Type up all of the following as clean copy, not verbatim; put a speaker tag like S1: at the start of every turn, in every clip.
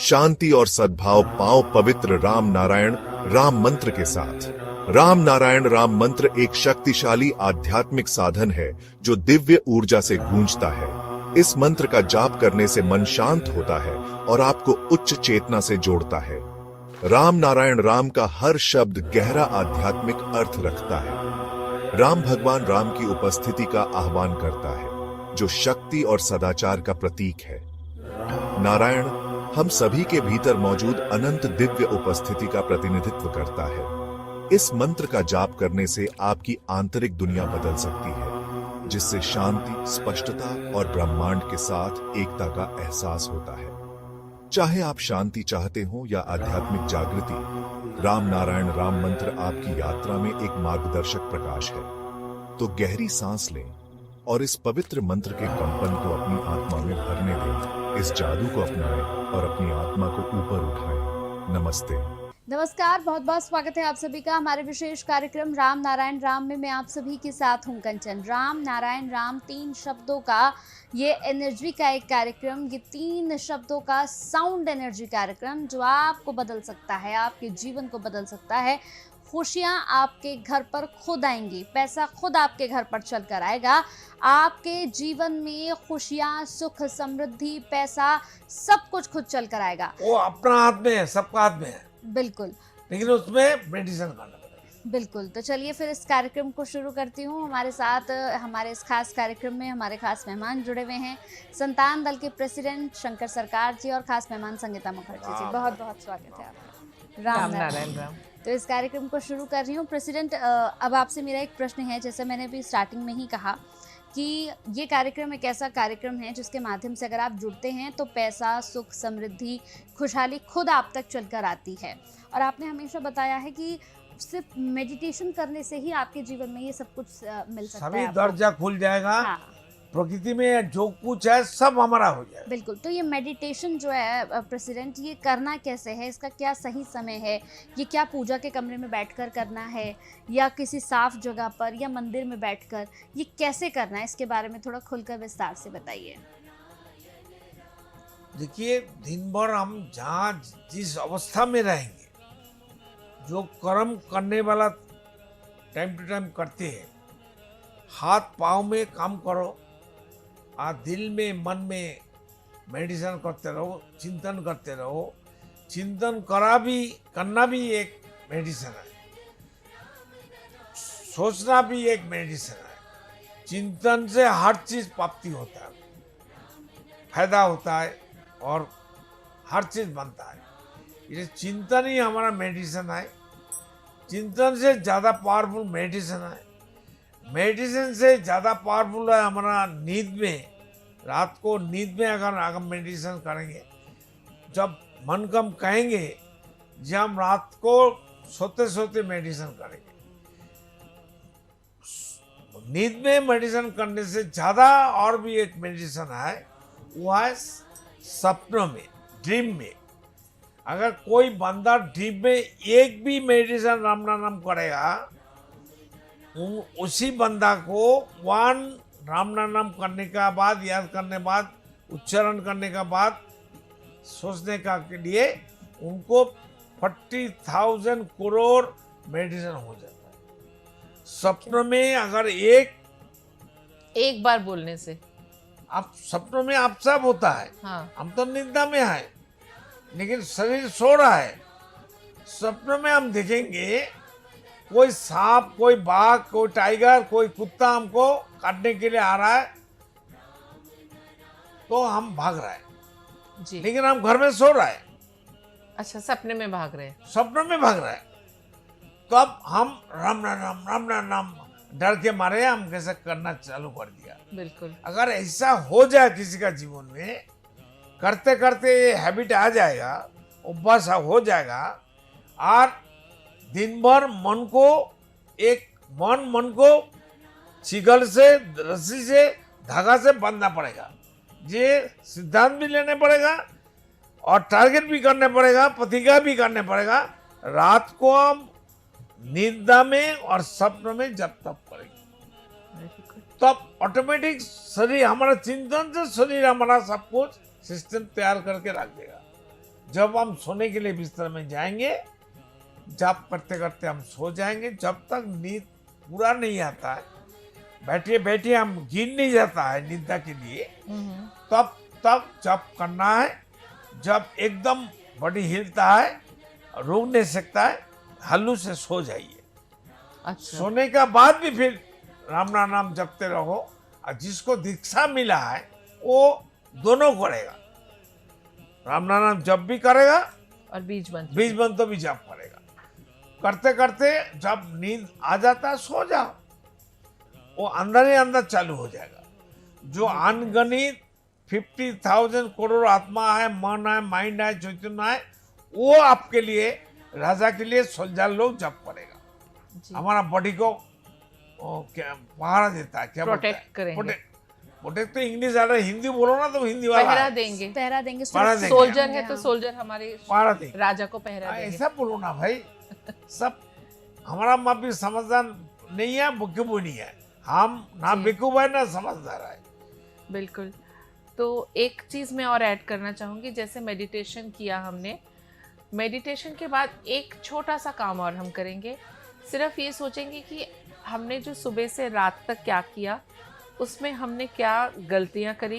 S1: शांति और सद्भाव पाओ पवित्र राम नारायण राम मंत्र के साथ। राम नारायण राम मंत्र एक शक्तिशाली आध्यात्मिक साधन है जो दिव्य ऊर्जा से गूंजता है। इस मंत्र का जाप करने से मन शांत होता है और आपको उच्च चेतना से जोड़ता है। राम नारायण राम का हर शब्द गहरा आध्यात्मिक अर्थ रखता है। राम भगवान राम की उपस्थिति का आह्वान करता है, जो शक्ति और सदाचार का प्रतीक है। नारायण हम सभी के भीतर मौजूद अनंत दिव्य उपस्थिति का प्रतिनिधित्व करता है। इस मंत्र का जाप करने से आपकी आंतरिक दुनिया बदल सकती है, जिससे शांति, स्पष्टता और ब्रह्मांड के साथ एकता का एहसास होता है। चाहे आप शांति चाहते हो या आध्यात्मिक जागृति, राम नारायण राम मंत्र आपकी यात्रा में एक मार्गदर्शक प्रकाश है। तो गहरी सांस लें और इस पवित्र मंत्र के कंपन को अपनी आत्मा में भरने दें। इस जादू को अपनाएं और अपनी आत्मा को ऊपर उठाएं। नमस्ते।
S2: नमस्कार, बहुत बहुत स्वागत है आप सभी का हमारे विशेष कार्यक्रम राम नारायण राम में मैं आप सभी के साथ हूं कंचन। राम नारायण राम 3 शब्दों का ये एनर्जी का एक कार्यक्रम, ये 3 शब्दों का साउंड एनर्जी कार्यक्रम जो आपको बदल सकता है, आपके जीवन को बदल सकता है। खुशियाँ आपके घर पर खुद आएंगी, पैसा खुद आपके घर पर चल कर आएगा। आपके जीवन में खुशियाँ, सुख, समृद्धि, पैसा सब कुछ खुद चल कर आएगा।
S3: वो अपना हाथ में है, सबका हाथ में है।
S2: बिल्कुल,
S3: लेकिन उसमें मेडिसिन करना पड़ेगा।
S2: बिल्कुल। तो चलिए फिर इस कार्यक्रम को शुरू करती हूँ। हमारे साथ हमारे इस खास कार्यक्रम में हमारे खास मेहमान जुड़े हुए हैं, संतान दल के प्रेसिडेंट शंकर सरकार जी और खास मेहमान संगीता मुखर्जी जी। बहुत बहुत स्वागत है आपका। राम नारायण राम। तो इस कार्यक्रम को शुरू कर रही हूँ। प्रेसिडेंट, अब आपसे मेरा एक प्रश्न है, जैसे मैंने भी स्टार्टिंग में ही कहा कि ये कार्यक्रम एक ऐसा कार्यक्रम है जिसके माध्यम से अगर आप जुड़ते हैं तो पैसा, सुख, समृद्धि, खुशहाली खुद आप तक चलकर आती है। और आपने हमेशा बताया है कि सिर्फ मेडिटेशन करने से ही आपके जीवन में ये सब कुछ मिल सकता है।
S3: सभी दरजा खुल जाएगा।
S2: हाँ।
S3: प्रकृति में जो कुछ है सब हमारा हो जाएगा।
S2: बिल्कुल। तो ये मेडिटेशन जो है प्रेसिडेंट, ये करना कैसे है, इसका क्या सही समय है? ये क्या पूजा के कमरे में बैठकर करना है या किसी साफ जगह पर या मंदिर में बैठकर, ये कैसे करना है? इसके बारे में थोड़ा खुलकर विस्तार से बताइए।
S3: देखिए, दिन भर हम जहाँ जिस अवस्था में रहेंगे, जो कर्म करने वाला टाइम टू टाइम करते हैं, हाथ पाँव में काम करो, दिल में मन में मेडिटेशन करते रहो, चिंतन करते रहो। चिंतन करना भी एक मेडिसिन है, सोचना भी एक मेडिसिन है। चिंतन से हर चीज प्राप्ति होता है, फायदा होता है और हर चीज बनता है। ये चिंतन ही हमारा मेडिसिन है। चिंतन से ज़्यादा पावरफुल मेडिसिन है। मेडिसिन से ज़्यादा पावरफुल है हमारा नींद में। रात को नींद में अगर मेडिटेशन करेंगे, जब मन कम कहेंगे, जब हम रात को सोते सोते मेडिटेशन करेंगे। नींद में मेडिटेशन करने से ज़्यादा और भी एक मेडिटेशन है, वो है सपनों में, ड्रीम में। अगर कोई बंदा ड्रीम में एक भी मेडिटेशन राम नाम करेगा, उसी बंदा को 1 राम नाम करने का बाद, याद करने बाद, उच्चारण करने का बाद, सोचने का के लिए उनको 40,000 करोड़ मेडिटेशन हो जाता है। सपनों में अगर एक
S4: बार बोलने से
S3: आप सपनों में आप सब होता है।
S4: हाँ।
S3: हम तो निद्रा में है, लेकिन शरीर सो रहा है। सपनों में हम देखेंगे कोई सांप, कोई बाघ, कोई टाइगर, कोई कुत्ता हमको काटने के लिए आ रहा है, तो हम भाग रहे हैं
S4: जी।
S3: लेकिन हम घर में सो रहे हैं।
S4: अच्छा, सपने में भाग रहे हैं।
S3: सपनों में भाग रहे हैं। तब हम राम नाम डर के मारे हम कैसे करना चालू कर दिया।
S4: बिल्कुल।
S3: अगर ऐसा हो जाए किसी का जीवन में, करते करते ये हैबिट आ जाएगा, अभ्यास हो जाएगा, और दिन भर मन को छिगल से, रस्सी से, धागा से बांधना पड़ेगा। ये सिद्धांत भी लेने पड़ेगा और टारगेट भी करने पड़ेगा, प्रतिज्ञा भी करने पड़ेगा। रात को हम निद्रा में और सपनों में जब तब करेंगे, तब ऑटोमेटिक शरीर हमारा, चिंतन से शरीर हमारा सब कुछ सिस्टम तैयार करके रख देगा। जब हम सोने के लिए बिस्तर में जाएंगे, जप करते करते हम सो जाएंगे। जब तक नींद पूरा नहीं आता है, बैठे बैठे हम गिर नहीं जाता है निद्रा के लिए, तब तब जप करना है। जब एकदम बॉडी हिलता है, रुक नहीं सकता है, हल्लू से सो जाइए।
S4: अच्छा।
S3: सोने का बाद भी फिर राम नाम जपते रहो। और जिसको दीक्षा मिला है वो दोनों करेगा, राम नाम जप भी करेगा,
S4: और बीज
S3: बीज तो भी जप करेगा। करते करते जब नींद आ जाता है, सो जाओ, वो अंदर ही अंदर चालू हो जाएगा। जो अनगणित 50,000 करोड़ आत्मा है, मन है, माइंड है, चैतन्य है, वो आपके लिए, राजा के लिए सोल्जर लोग जप करेगा।
S4: जी।
S3: हमारा बॉडी को क्या पहरा देता है, क्या
S4: प्रोटेक्ट करेंगे।
S3: प्रोटेक्ट तो इंग्लिश आ रहा है, हिंदी बोलो ना तो हिंदी वाला
S4: पहरा
S3: है।
S4: देंगे।
S2: पहरा देंगे,
S3: पहरा
S2: सुरक्षा
S3: देंगे।
S4: सोल्जर
S2: देंगे,
S4: है तो
S2: हाँ।
S4: सोल्जर हमारे
S3: पहरा देंगे।
S4: राजा को पहरा देंगे।
S3: ऐसा बोलो ना भाई, सब हमारा माँ भी समझदार नहीं है, बेवकूफ नहीं है। हम ना
S4: जी।
S3: बेवकूफ है ना समझदार है।
S4: बिल्कुल। तो एक चीज़ मैं और ऐड करना चाहूँगी, जैसे मेडिटेशन किया हमने, मेडिटेशन के बाद एक छोटा सा काम और हम करेंगे। सिर्फ ये सोचेंगे कि हमने जो सुबह से रात तक क्या किया, उसमें हमने क्या गलतियाँ करी,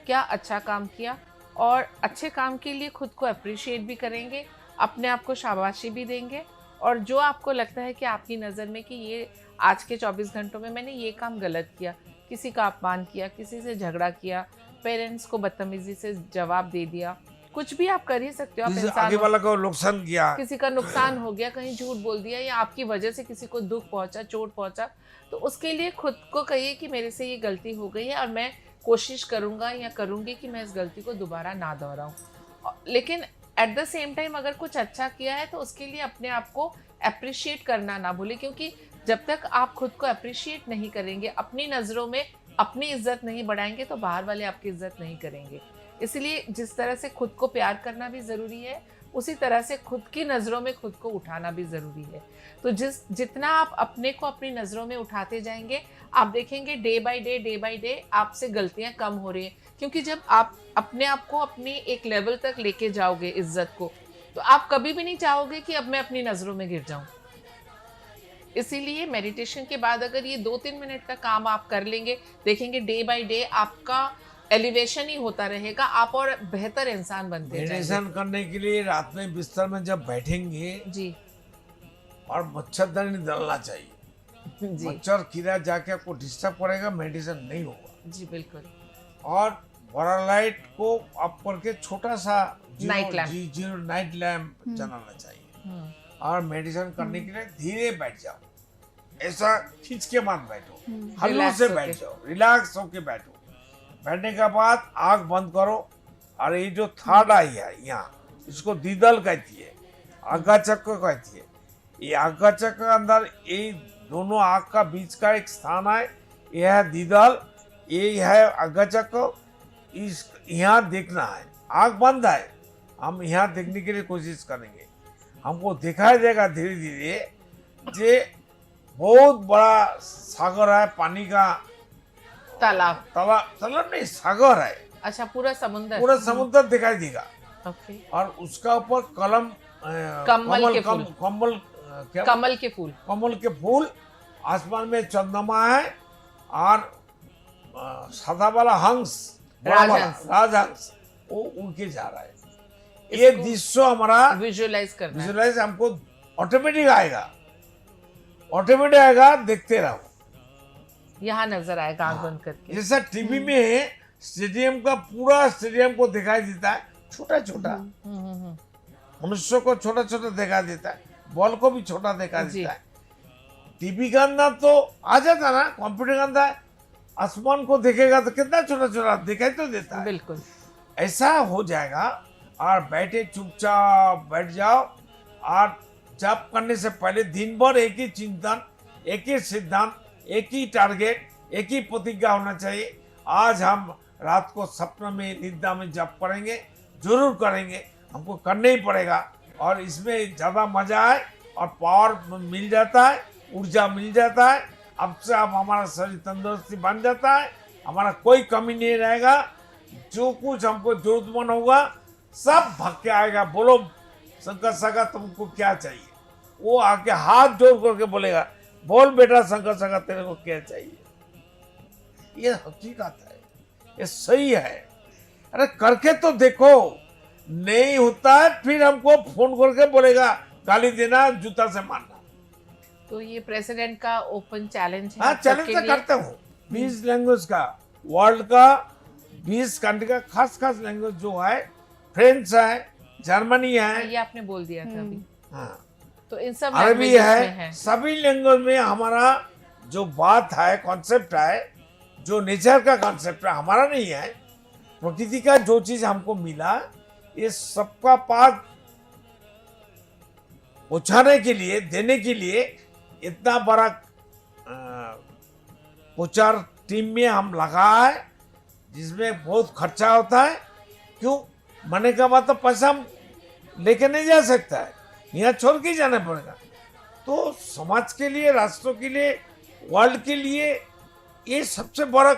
S4: क्या अच्छा काम किया, और अच्छे काम के लिए खुद को अप्रिशिएट भी करेंगे, अपने आप को शाबाशी भी देंगे। और जो आपको लगता है कि आपकी नज़र में कि ये आज के 24 घंटों में मैंने ये काम गलत किया, किसी का अपमान किया, किसी से झगड़ा किया, पेरेंट्स को बदतमीजी से जवाब दे दिया, कुछ भी आप कर ही सकते हो। आप
S3: किसी
S4: इंसान
S3: आगे
S4: हो,
S3: वाला को नुकसान किया,
S4: किसी का नुकसान हो गया, कहीं झूठ बोल दिया, या आपकी वजह से किसी को दुख पहुंचा, चोट पहुंचा, तो उसके लिए खुद को कहिए कि मेरे से ये गलती हो गई है और मैं कोशिश करूंगा या करूंगी कि मैं इस गलती को दोबारा ना दोहराऊं। लेकिन एट द सेम टाइम अगर कुछ अच्छा किया है तो उसके लिए अपने आप को अप्रिशिएट करना ना भूलें, क्योंकि जब तक आप खुद को अप्रिशिएट नहीं करेंगे, अपनी नज़रों में अपनी इज्जत नहीं बढ़ाएंगे, तो बाहर वाले आपकी इज्जत नहीं करेंगे। इसलिए जिस तरह से खुद को प्यार करना भी ज़रूरी है, उसी तरह से खुद की नज़रों में खुद को उठाना भी ज़रूरी है। तो जितना आप अपने को अपनी नज़रों में उठाते जाएंगे, आप देखेंगे डे बाय डे आपसे गलतियां कम हो रही हैं। क्योंकि जब आप अपने आप को अपनी एक लेवल तक लेके जाओगे इज्जत को, तो आप कभी भी नहीं चाहोगे कि अब मैं अपनी नज़रों में गिर जाऊं। इसीलिए मेडिटेशन के बाद अगर ये 2-3 मिनट का काम आप कर लेंगे, देखेंगे डे बाय डे आपका एलिवेशन ही होता रहेगा, आप और बेहतर इंसान बनते जाएंगे।
S3: मेडिटेशन करने के लिए रात में बिस्तर में जब बैठेंगे
S4: जी
S3: और मच्छरदानी डालना चाहिए।
S4: जी
S3: मच्छर कीड़ा जाके आपको डिस्टर्ब करेगा, मेडिटेशन नहीं होगा।
S4: जी बिल्कुल।
S3: और बड़ा लाइट को आप करके छोटा सा
S4: Night lamp।
S3: Zero night lamp जलाना चाहिए। और मेडिटेशन करने के लिए धीरे बैठ जाओ, ऐसा खींच के मत बैठो, हल्लू
S4: Relax
S3: से
S4: होके।
S3: बैठ जाओ, रिलैक्स होके बैठो। बैठने के बाद आंख बंद करो, और ये जो थर्ड आई है यहाँ, इसको दीदल कहती है, आगा चक्र कहती है। ये आगा चक्र के अंदर ये दोनों आंख का बीच का एक स्थान है, यह है दीदल, ये है आगा चक्र। इस यहाँ देखना है, आंख बंद है, हम यहाँ देखने के लिए कोशिश करेंगे। हमको दिखाई देगा धीरे धीरे जे बहुत बड़ा सागर है, पानी का
S4: तालाब।
S3: तालाब नहीं, सागर है,
S4: अच्छा, पूरा समुंदर।
S3: पूरा समुद्र दिखाई देगा।
S4: ओके।
S3: और उसका ऊपर
S4: कमल के फूल। कमल के फूल।
S3: कमल के फूल, आसमान में चंद्रमा है, और सादा वाला हंस, बड़ा वाला
S4: राजहंस।
S3: राजहंस, वो उनके जा रहा है। ये दृश्य हमारा
S4: विजुअलाइज करना है।
S3: विजुअलाइज हमको ऑटोमेटिक आएगा, ऑटोमेटिक आएगा, देखते रहो।
S4: यहाँ नजर आएगा आंख बंद करके।
S3: जैसा टीवी में स्टेडियम का पूरा स्टेडियम को दिखाई देता है, छोटा छोटा मनुष्य को छोटा छोटा दिखाई देता है, बॉल को भी छोटा दिखाई
S4: जी।
S3: देता है। टीवी का अंदर तो आ जाता ना, कंप्यूटर का अंदर आसमान को देखेगा तो कितना छोटा छोटा दिखाई तो देता है।
S4: बिल्कुल।
S3: ऐसा हो जाएगा। और बैठे चुपचाप बैठ जाओ, और जप करने से पहले दिन भर एक ही चिंतन, एक ही सिद्धांत, एक ही टारगेट, एक ही प्रतिज्ञा होना चाहिए। आज हम रात को सपने में, निद्रा में जप करेंगे, जरूर करेंगे, हमको करना ही पड़ेगा। और इसमें ज़्यादा मजा है और पावर मिल जाता है, ऊर्जा मिल जाता है। अब से अब हमारा शरीर तंदुरुस्ती बन जाता है, हमारा कोई कमी नहीं रहेगा। जो कुछ हमको जरूरतमंद होगा सब भाग के आएगा, बोलो शंकर सगा तुमको क्या चाहिए। वो आके हाथ जोड़ करके बोलेगा, बोल बेटा शंकर सगा तेरे को क्या चाहिए। ये हकीकत है, ये सही है। अरे करके तो देखो, नहीं होता है फिर हमको फोन करके बोलेगा गाली देना, जूता से मारना।
S4: तो ये प्रेसिडेंट का ओपन चैलेंज है
S3: हाँ,
S4: आप
S3: चैलेंज
S4: सबके
S3: तो
S4: लिए।
S3: करते हूँ। 20 लैंग्वेज का, वर्ल्ड का 20 कंट्री का खास लैंग्वेज जो है, फ्रेंच है, जर्मनी है,
S4: ये आपने बोल दिया था अभी।
S3: हाँ,
S4: तो इन सब
S3: अरबी
S4: languages में
S3: है, सभी लैंग्वेज में हमारा जो बात है, कॉन्सेप्ट है, जो नेचर का कॉन्सेप्ट है, हमारा नहीं है, प्रकृति का जो चीज हमको मिला, ये सबका पास पहुंचाने के लिए, देने के लिए इतना बड़ा प्रचार टीम में हम लगा है, जिसमें बहुत खर्चा होता है। क्यों? मरने के बाद तो पैसा हम लेके नहीं जा सकता है, यहाँ छोड़ के ही जाना पड़ेगा। तो समाज के लिए, राष्ट्रों के लिए, वर्ल्ड के लिए ये सबसे बड़ा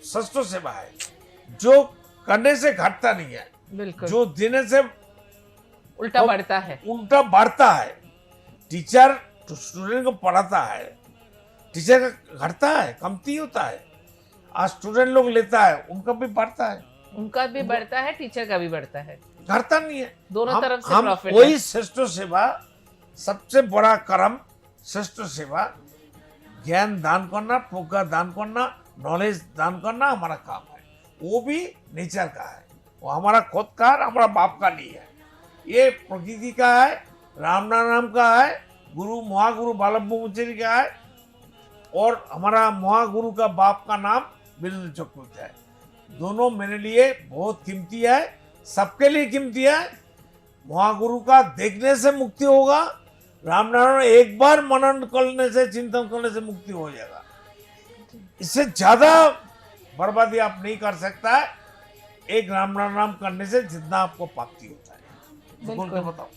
S3: सस्ता सेवा है, जो करने से घटता नहीं है,
S4: बिल्कुल
S3: जो देने से
S4: उल्टा बढ़ता है।
S3: उल्टा बढ़ता है। टीचर स्टूडेंट को पढ़ाता है, टीचर का घटता है, कमती होता है। आज स्टूडेंट लोग लेता है, उनका भी बढ़ता है,
S4: उनका भी बढ़ता है, टीचर का भी बढ़ता है,
S3: घटता नहीं है।
S4: दोनों तरफ से
S3: हम
S4: प्रॉफिट
S3: वही
S4: है।
S3: श्रेष्ठ सेवा, सबसे बड़ा कर्म, श्रेष्ठ सेवा, ज्ञान दान करना, प्रज्ञा दान करना, नॉलेज दान करना हमारा काम है। वो भी नेचर का है, वो हमारा खुद का, हमारा बाप का नहीं है। ये प्रकृति का है, राम नाम का है, गुरु महागुरु बालब्रह्मचारी का है, और हमारा महागुरु का बाप का नाम वीरेंद्र चक्रवर्ती है। दोनों मेरे लिए बहुत कीमती है, सबके लिए कीमती है। महागुरु का देखने से मुक्ति होगा, राम नारायण एक बार मनन करने से, चिंतन करने से मुक्ति हो जाएगा। इससे ज्यादा बर्बादी आप नहीं कर सकता है एक राम नाम करने से, जितना आपको प्राप्ति होता है। बोल के बताओ।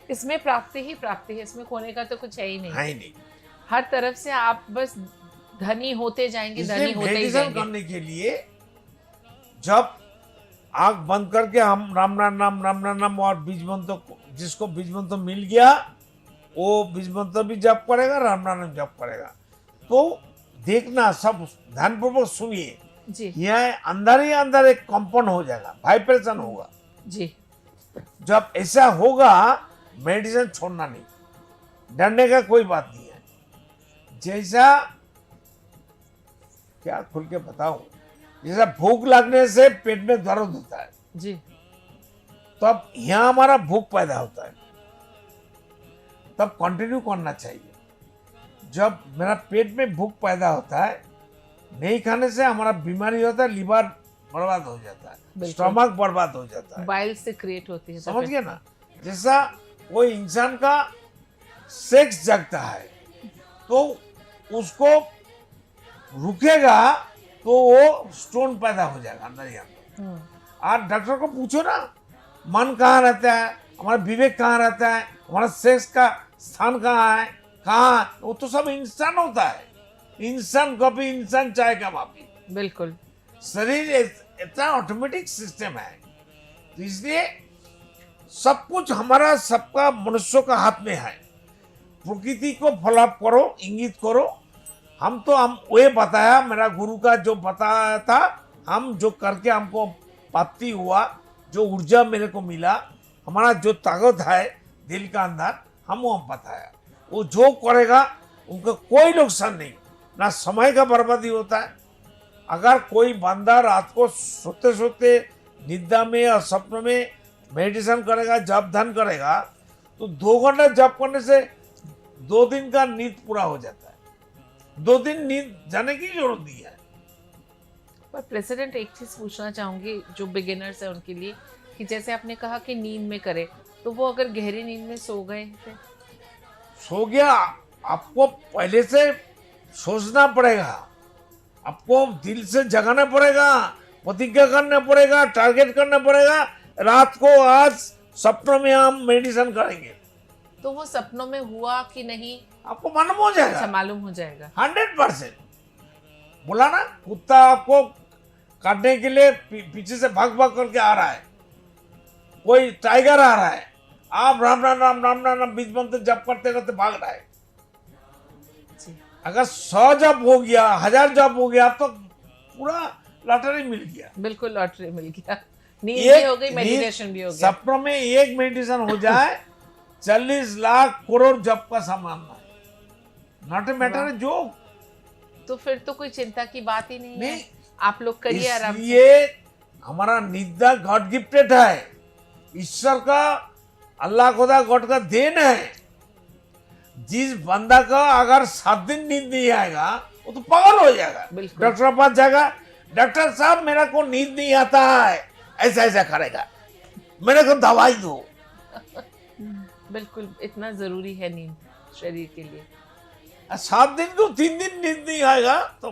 S4: इसमें प्राप्ति ही प्राप्ति है, इसमें खोने का तो कुछ है ही नहीं।
S3: है ही नहीं।
S4: हर तरफ से आप बस धनी होते जाएंगे, धनी होते ही
S3: मेडिटेशन
S4: जाएंगे।
S3: करने के लिए जब आंख बंद करके हम राम नाम और बीज मंत्र, जिसको बीज मंत्र मिल गया वो बीज मंत्र भी जप करेगा, राम नाम जप करेगा। तो देखना, सब ध्यानपूर्वक सुनिए,
S4: जी
S3: यह अंदर ही अंदर एक कंपन हो जाएगा, वाइब्रेशन होगा।
S4: जी।
S3: जब ऐसा होगा, मेडिटेशन छोड़ना नहीं, डरने का कोई बात नहीं है। जैसा, क्या खुल के बताऊं, जैसा भूख लगने से पेट में दर्द होता है,
S4: जी
S3: तब यहाँ हमारा भूख पैदा होता है, तब कंटिन्यू करना चाहिए। जब मेरा पेट में भूख पैदा होता है, नहीं खाने से हमारा बीमारी होता है, लीवर बर्बाद हो जाता है,
S4: बिल्कुल।
S3: स्टमक बर्बाद हो जाता है,
S4: बाइल से क्रिएट होती है।
S3: समझ गए ना। जैसा वो इंसान का सेक्स जगता है, तो उसको रुकेगा तो वो स्टोन पैदा हो जाएगा अंदर ही अंदर। और डॉक्टर को पूछो ना, मन कहाँ रहता है, हमारा विवेक कहाँ रहता है, हमारा सेक्स का स्थान कहाँ है, कहाँ, वो तो सब इंसान होता है। इंसान कभी इंसान चाहेगा माफी।
S4: बिल्कुल।
S3: शरीर इतना ऑटोमेटिक सिस्टम है, तो इसलिए सब कुछ हमारा, सबका, मनुष्यों का हाथ में है। प्रकृति को फॉलो करो, इंगित करो। हम वो बताया, मेरा गुरु का जो बताया था, हम जो करके हमको प्राप्ति हुआ, जो ऊर्जा मेरे को मिला, हमारा जो ताकत है दिल का अंदर, हम वो बताया। वो जो करेगा उनका कोई नुकसान नहीं, ना समय का बर्बादी होता है। अगर कोई बंदा रात को सोते सोते निद्रा में और सपनों में मेडिटेशन करेगा, जप ध्यान करेगा, तो 2 घंटा जप करने से 2 दिन का नींद पूरा हो जाता है। 2 दिन नींद जाने की जरूरत नहीं है।
S4: पर प्रेसिडेंट, एक चीज पूछना चाहूंगी जो बिगिनर्स है उनके लिए, कि जैसे आपने कहा कि नींद में करे, तो वो अगर गहरी नींद में सो गए थे,
S3: सो गया, आपको पहले से सोचना पड़ेगा, आपको दिल से जगाना पड़ेगा, प्रतिज्ञा करना पड़ेगा, टारगेट करना पड़ेगा, रात को आज सपनों में हम मेडिटेशन करेंगे।
S4: तो वो सपनों में हुआ कि नहीं,
S3: आपको मालूम हो जाएगा,
S4: अच्छा मालूम हो जाएगा।
S3: 100%। बोला ना, कुत्ता आपको काटने के लिए पीछे से भाग भाग करके आ रहा है, कोई टाइगर आ रहा है, आप राम राम राम राम राम राम बीज मंत्र जप करते करते भाग रहा है।
S4: जी,
S3: अगर 100 जप हो गया, 1000 जप हो गया, तो पूरा लॉटरी मिल गया।
S4: बिल्कुल लॉटरी मिल गया, नींद भी हो गई, मेडिटेशन भी हो गया।
S3: सपनों में एक मेडिटेशन हो जाए 40 लाख करोड़ जप का सामान है। नॉट ए मैटर जो,
S4: तो फिर तो कोई चिंता की बात ही नहीं है।
S3: नहीं,
S4: आप लोग करिए आराम से।
S3: ये हमारा निद्रा गॉड गिफ्टेड है, ईश्वर का, अल्लाह खुदा गॉड का देन है। जिस बंदा का अगर 7 दिन नींद नहीं आएगा वो तो पागल हो जाएगा,
S4: बिल्कुल।
S3: डॉक्टर के पास जाएगा, डॉक्टर साहब मेरा को नींद नहीं आता है, ऐसा ऐसा करेगा, मेरे को दवाई दो।
S4: बिल्कुल, इतना जरूरी है नींद शरीर के लिए।
S3: 7 दिन को 3 दिन नींद नहीं आएगा तो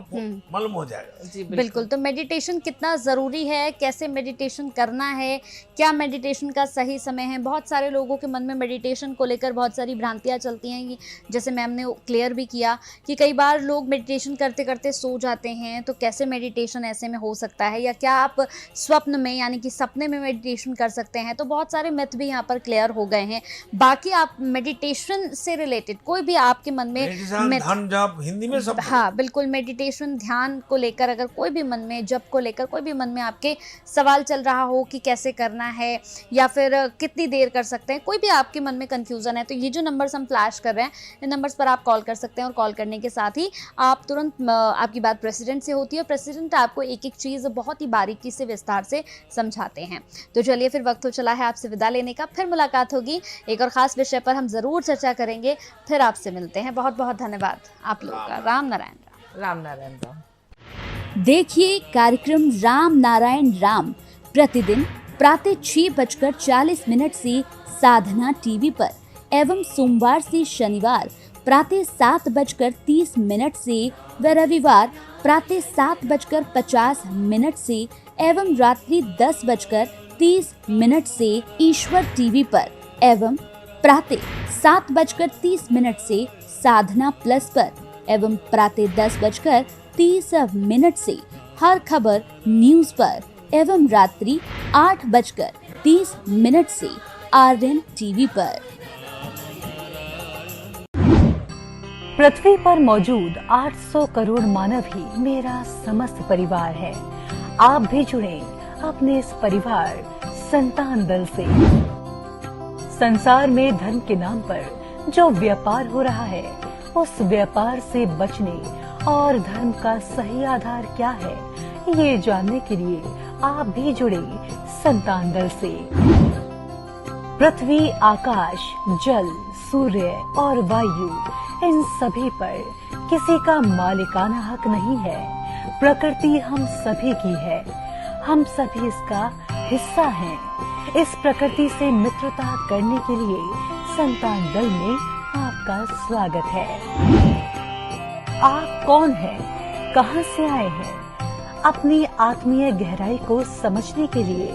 S3: मालूम हो जाएगा।
S4: जी
S2: बिल्कुल। तो मेडिटेशन कितना ज़रूरी है, कैसे मेडिटेशन करना है, क्या मेडिटेशन का सही समय है। बहुत सारे लोगों के मन में मेडिटेशन को लेकर बहुत सारी भ्रांतियाँ चलती हैं, जैसे मैम ने क्लियर भी किया कि कई बार लोग मेडिटेशन करते करते सो जाते हैं, तो कैसे मेडिटेशन ऐसे में हो सकता है, या क्या आप स्वप्न में यानी कि सपने में मेडिटेशन कर सकते हैं। तो बहुत सारे मिथ भी यहाँ पर क्लियर हो गए हैं। बाकी आप मेडिटेशन से रिलेटेड कोई भी आपके मन में
S3: मेडिटेशन, ध्यान, जप, हिंदी में सब।
S2: हाँ बिल्कुल, मेडिटेशन ध्यान को लेकर अगर कोई भी मन में, जप को लेकर कोई भी मन में आपके सवाल चल रहा हो कि कैसे करना है या फिर कितनी देर कर सकते हैं, कोई भी आपके मन में कंफ्यूजन है, तो ये जो नंबर्स हम फ्लैश कर रहे हैं, इन नंबर्स पर आप कॉल कर सकते हैं। और कॉल करने के साथ ही आप तुरंत, आपकी बात प्रेसिडेंट से होती है, प्रेसिडेंट आपको एक एक चीज़ बहुत ही बारीकी से विस्तार से समझाते हैं। तो चलिए फिर वक्त हो चला है आपसे विदा लेने का, फिर मुलाकात होगी, एक और ख़ास विषय पर हम ज़रूर चर्चा करेंगे। फिर आपसे मिलते हैं। बहुत बहुत धन्यवाद आप लोगों का। राम नारायण
S4: राम नारायण राम।
S5: देखिए कार्यक्रम राम नारायण राम प्रतिदिन प्रातः 6:40 से साधना टीवी पर एवं सोमवार से शनिवार प्रातः 7:30 से व रविवार प्रातः 7:50 से एवं रात्रि 10:30 से ईश्वर टीवी पर एवं प्रातः 7:30 से साधना प्लस पर एवं प्रातः 10:30 से हर खबर न्यूज पर एवं रात्रि 8:30 से आर्यन टीवी पर।
S6: पृथ्वी पर मौजूद 800 करोड़ मानव ही मेरा समस्त परिवार है। आप भी जुड़े अपने इस परिवार संतान दल से। संसार में धर्म के नाम पर जो व्यापार हो रहा है, उस व्यापार से बचने और धर्म का सही आधार क्या है, ये जानने के लिए आप भी जुड़े संतान दल से। पृथ्वी, आकाश, जल, सूर्य और वायु, इन सभी पर किसी का मालिकाना हक नहीं है। प्रकृति हम सभी की है, हम सभी इसका हिस्सा हैं। इस प्रकृति से मित्रता करने के लिए संतान दल में आपका स्वागत है। आप कौन हैं? कहां से आए हैं? अपनी आत्मीय गहराई को समझने के लिए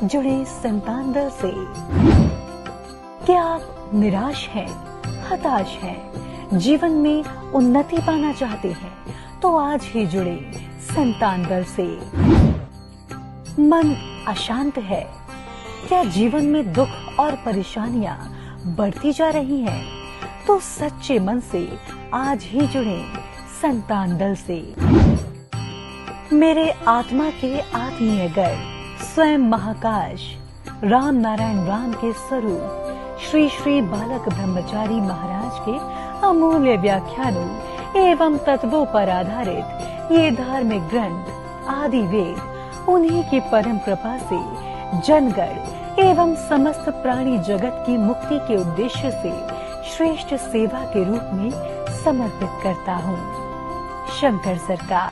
S6: जुड़े संतान दल से। क्या आप निराश हैं, हताश हैं, जीवन में उन्नति पाना चाहते हैं, तो आज ही जुड़े संतान दल से। मन अशांत है, क्या जीवन में दुख और परेशानियां बढ़ती जा रही हैं, तो सच्चे मन से आज ही जुड़े संतान दल से। मेरे आत्मा के आत्मीय गर्भ स्वयं महाकाश राम नारायण राम के स्वरूप श्री श्री बालक ब्रह्मचारी महाराज के अमूल्य व्याख्यानों एवं तत्वों पर आधारित ये धार्मिक ग्रंथ आदि वेद उन्हीं की परम कृपा से जनगण एवं समस्त प्राणी जगत की मुक्ति के उद्देश्य से श्रेष्ठ सेवा के रूप में समर्पित करता हूँ। शंकर सरकार।